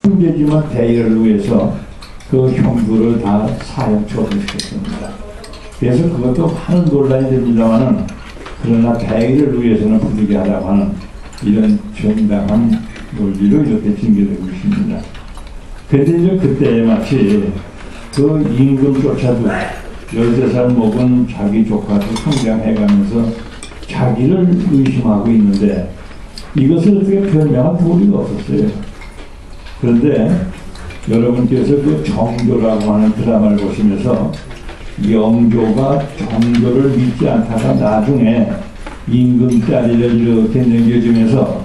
형제지만 대의를 위해서 그 형부를 다 사형 처분시켰습니다. 그래서 그것도 하는 논란이 됩니다만은, 그러나 대의를 위해서는 부득이 하라고 하는 이런 정당한 논리로 이렇게 징계되고 있습니다. 그런데 이제 그때 마치 그 임금조차도 13살 먹은 자기 조카도 성장해가면서 자기를 의심하고 있는데 이것을 어떻게 변명할 도리가 없었어요. 그런데 여러분께서 그 정조라고 하는 드라마를 보시면서 영조가 정조를 믿지 않다가 나중에 임금짜리를 이렇게 넘겨주면서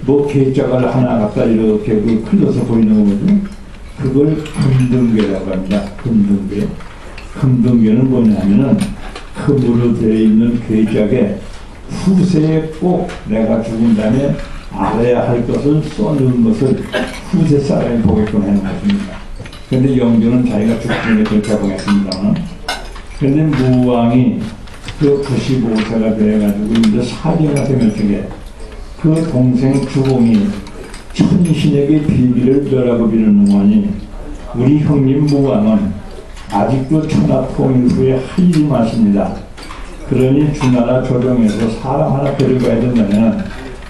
뭐 계자갈 하나 갖다 이렇게 그 흘러서 보이는 거거든요. 그걸 금등괴라고 합니다. 금등괴. 금등괴는 뭐냐면은 금으로 되어 있는 괴짝에 후세에 꼭 내가 죽은 다음에 알아야 할 것을 써놓은 것을 후세 사람이 보게끔 해놓은 것입니다. 그런데 영조는 자기가 죽음에 그렇게 보겠습니다만, 그런데 무왕이 그 95세가 되어가지고 이제 사경가 되면 중에 그 동생 주공이 천신에게 비비를 벼라고 비르는 거니, 우리 형님 무왕은 아직도 천하통일 후에 할 일이 많습니다. 그러니 주나라 조정에서 사람 하나 데려가야 된다면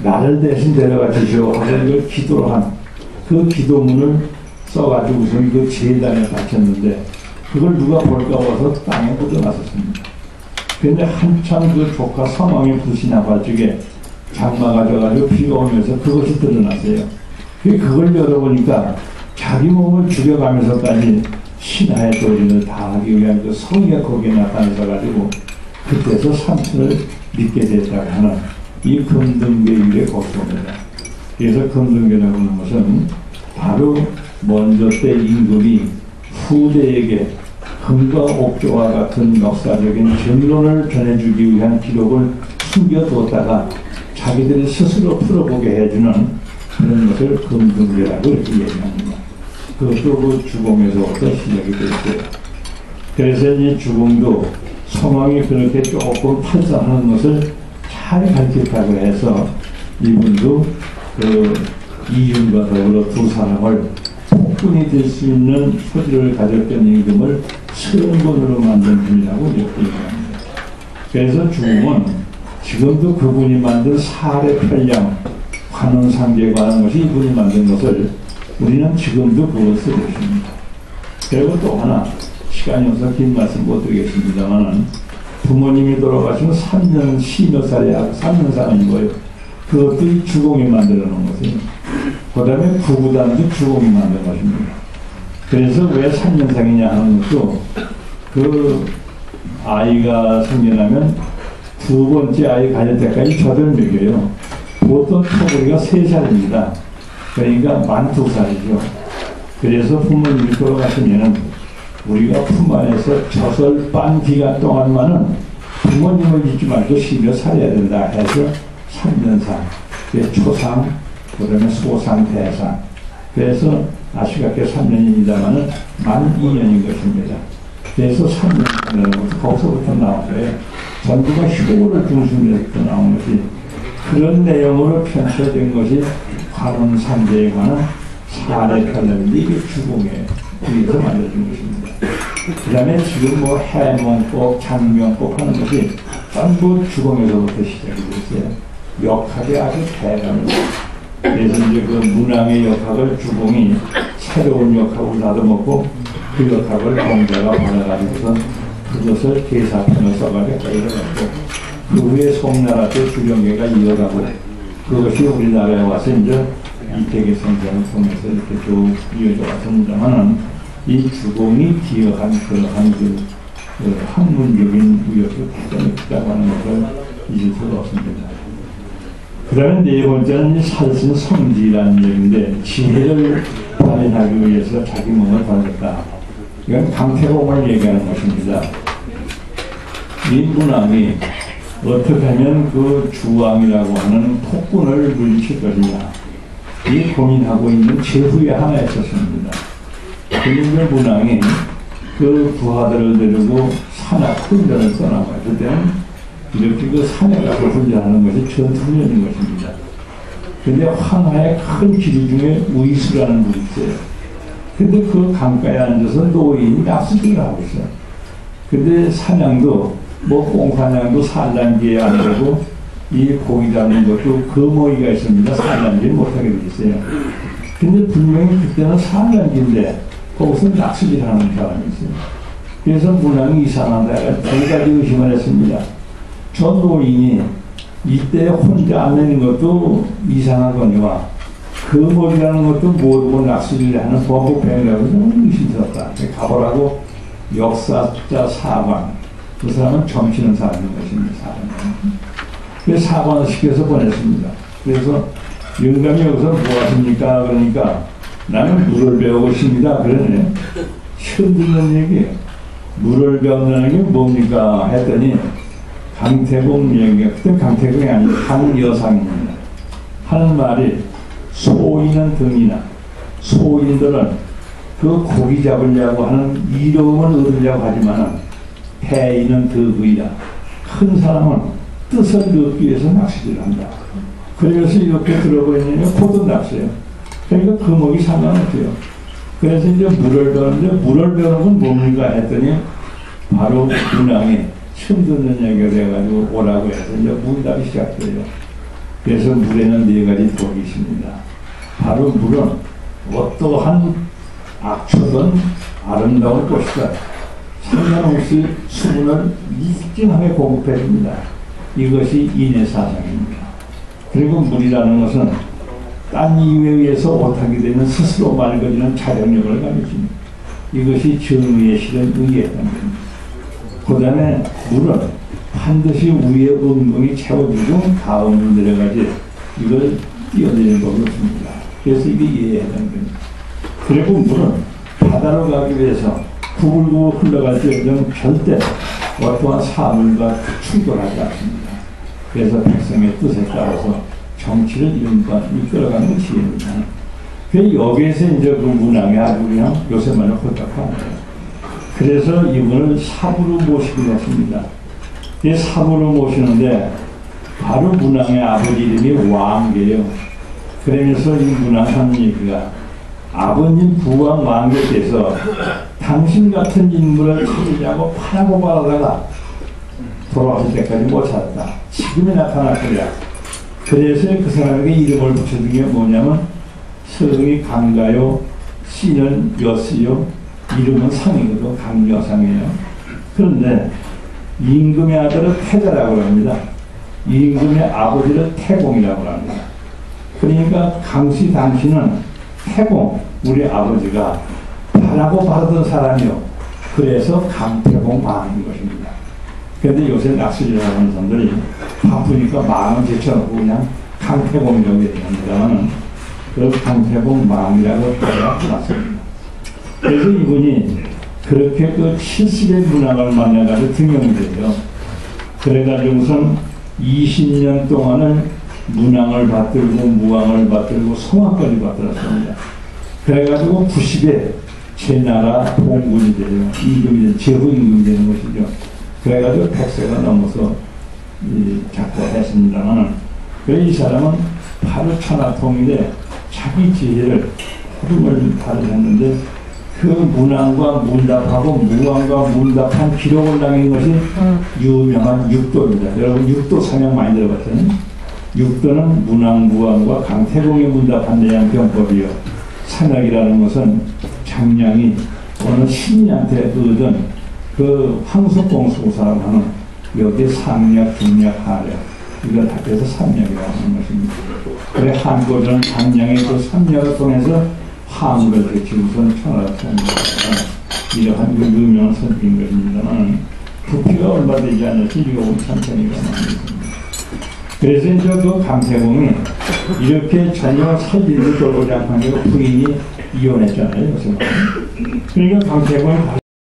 나를 대신 데려가 주시오 하는 걸 기도를 한 그 기도문을 써가지고서 그 제단에 바쳤는데, 그걸 누가 볼까 봐서 땅에 묻어놨었습니다. 그런데 한참 그 조카 사망의 불신하 발적에 장마가 져가지고 비가 오면서 그것이 드러났어요. 그걸 열어보니까 자기 몸을 죽여가면서까지 신하의 도리를 다 하기 위한 그 성의가 거기에 나타나서가지고 그때서 삼촌을 믿게 됐다고 하는 이 금등괴일의 고소입니다. 그래서 금등괴라고 하는 것은 바로 먼저 때 임금이 후대에게 흥과 옥조와 같은 역사적인 전론을 전해주기 위한 기록을 숨겨두었다가 자기들이 스스로 풀어보게 해주는 그런 것을 금등괴라고 이렇게 얘기합니다. 그것도 그 주공에서부터 시작이 됐어요. 그래서 이 주공도 성왕이 그렇게 조금 탈선하는 것을 잘 가르쳤다고 해서 이분도 그 이윤과 더불어 두 사람을 폭군이 될 수 있는 소질을 가졌던 임금을 승군으로 만든 분이라고 이렇게 얘기합니다. 그래서 주공은 지금도 그분이 만든 사례 편량 관원상제에 관한 것이 이분이 만든 것을 우리는 지금도 그걸 쓰고 있습니다. 그리고 또 하나, 시간이 없어서 긴 말씀 못 드리겠습니다만, 부모님이 돌아가시면 3년, 10몇 살에 3년상인 거예요. 그것도 이 주공이 만들어 놓은 것이에요. 그 다음에 구구단도 주공이 만든 것입니다. 그래서 왜 3년상이냐 하는 것도, 그 아이가 생겨나면 두 번째 아이 가질 때까지 젖을 먹여요. 보통 토구리가 3살입니다. 그러니까 만 2살이죠. 그래서 부모님이 돌아가시면은 우리가 품 안에서 젖을 빤 기간 동안만은 부모님을 잊지 말고 쉬며 살아야 된다 해서 3년상, 초상, 그 다음에 소상, 대상. 그래서 아시각게 3년입니다만은 만 2년인 것입니다. 그래서 3년이라는 것도 거기서부터 나온 거예요. 전부가 효를 중심으로 해서 나온 것이, 그런 내용으로 편찬된 것이 관원상제에 관한 사례편인데 이게 주공에 의해서 만들어진 것입니다. 그 다음에 지금 뭐 해몽법, 장명법 하는 것이 전부 주공에서부터 시작이 됐어요. 역학이 아주 대단합니다. 그래서 이제 그 문왕의 역학을 주공이 새로운 역학을 나눠먹고 그 역학을 공자가 받아가지고서 그것을 계사편을 써가지고 이뤄갔고, 그 후에 송나라 때 주경계가 이어가고, 그것이 우리나라에 와서 이제 이태계 선생을 통해서 이렇게 쭉 이어져 왔습니다만은, 이 주공이 기여한 그러한 그 학문적인 위협도 대단히 크다고 하는 것을 잊을 수가 없습니다. 그 다음에 네 번째는 살신 성지라는 얘기인데, 지혜를 발현하기 위해서 자기 몸을 발렸다. 이건 강태공을 얘기하는 것입니다. 이 문왕이 어떻게 하면 그 주왕이라고 하는 폭군을 물리칠 것이냐, 이 고민하고 있는 제후에 하나 있었습니다. 그런데 문왕이 그 부하들을 데리고 산악 훈련을 떠나가요. 그때는 이렇게 그 산에 가서 훈련하는 것이 전투훈련인 것입니다. 근데 황하의 큰 지리 중에 우이수라는 분이 있어요. 근데 그 강가에 앉아서 노인이 약수들을 하고 있어요. 근데 사냥도, 뭐 꽁사냥도 산란기에 안 되고, 이 고기 잡는 것도 거머리가 있습니다. 산란기를 못하게 돼 있어요. 근데 분명히 그때는 산란기인데, 거기서 낚시질 하는 사람이 있어요. 그래서 문항이 이상하다. 두 가지 의심을 했습니다. 저 노인이 이때 혼자 안 내는 것도 이상하거니와 거머리라는 것도 모르고 낚시를 하는 범법행위라고 너무 의심스럽다. 가보라고 역사자 사관, 그 사람은 점치는 사람인 것입니다. 그래서 사관을 시켜서 보냈습니다. 그래서 영감이 여기서 뭐 하십니까? 그러니까 나는 물을 배우고 있습니다. 그러네. 처음 듣는 얘기예요. 물을 배운다는 게 뭡니까? 했더니 강태공 얘기가, 그때 강태공이 아니고 강여상입니다. 하는 말이 소인은 등이나 소인들은 그 고기 잡으려고 하는 이로움을 얻으려고 하지만 패인은 덕의다. 큰 사람은 뜻을 얻기 위해서 낚시를 한다. 그래서 이렇게 들어보이는 게 고든 낚시예요. 그러니까 금옥이 상관없어요. 그래서 이제 물을 배우는데 물을 배우는 건 뭡니까 했더니 바로 문항이 처음 듣는 얘기가 돼가지고 오라고 해서 이제 문답이 시작돼요. 그래서 물에는 네 가지 독이 있습니다. 바로 물은 어떠한 악초든 아름다운 꽃이다. 상관없이 수분을 일정하게 공급해 줍니다. 이것이 인해사상입니다. 그리고 물이라는 것은 딴 이유에 의해서 못하게 되면 스스로 맑아지는 자력력을 가르칩니다. 이것이 정의에 실은 의의했던 겁니다. 그 다음에 물은 반드시 위에 엉덩이 채워주고 다음 내려가지 이걸 띄어내는 법이 없습니다. 그래서 이게 이해했던 겁니다. 그리고 물은 바다로 가기 위해서 구불구불 흘러갈 때 절대 어떠한 사물과 충돌하지 않습니다. 그래서 백성의 뜻에 따라서 정치를 이끌어가는 지혜입니다. 그 여기에서 이제 그 문항이 아주 그냥 요새 말로 헛딱합니다. 그래서 이분을 사부로 모시기로 했습니다. 이 사부로 모시는데 바로 문항의 아버지 이름이 왕계예요. 그러면서 이 문항 하는 얘기가 아버님 부왕 왕계께서 당신 같은 인물을 찾으려고 파라고 바라다가 돌아왔을 때까지 못 찾았다. 지금이 나타날 거야. 그래서 그 사람에게 이름을 붙여준 게 뭐냐면 성이 강가요, 씨는 여씨요, 이름은 상이거든. 강여상이에요. 그런데 임금의 아들은 태자라고 합니다. 임금의 아버지는 태공이라고 합니다. 그러니까 강씨 당신은 태공, 우리 아버지가 바라고 바라던 사람이요. 그래서 강태공 왕인 것입니다. 그런데 요새 낚시를 하는 사람들이 바쁘니까 망을 제쳐놓고 그냥 강태공이라고 얘기합니다만 그 강태공 망이라고 해야 끝났습니다. 그래서 이분이 그렇게 그 70의 문항을 만나가지고 등용이 되죠. 그래가지고선 20년 동안은 문항을 받들고 무항을 받들고 성악까지 받들었습니다. 그래가지고 90에 제 나라 봉군이 돼요. 임금이 되는, 제후 임금이 되는 것이죠. 그래가지고 100세가 넘어서 작고했습니다만, 이 사람은 바로 천하통일에 자기 지혜를 흐름을 발휘했는데 그 문항과 문답하고 무항과 문답한 기록을 남긴 것이 유명한 육도입니다. 여러분 육도 사명 많이 들어봤잖아요. 육도는 문항, 무항과 강태공의 문답한 대양 병법이요. 산약이라는 것은 장량이 어느 신인한테 얻은 그 황석공수사라고 하는 여기에 상략, 중략, 하략 이걸 합해서 삼략이라고 하는 것입니다. 그래 한국은 장량의 그 삼략을 통해서 화물을 제치고선 천하를 통합니다. 이러한 그 유명한 선비인 것입니다만 부피가 얼마 되지 않았지 1억 3천이가 나옵니다. 그래서 이제 그 강태공이 이렇게 전혀 살림을 돌보지 않고 부인이 이혼했잖아요. 그러니까 강태공이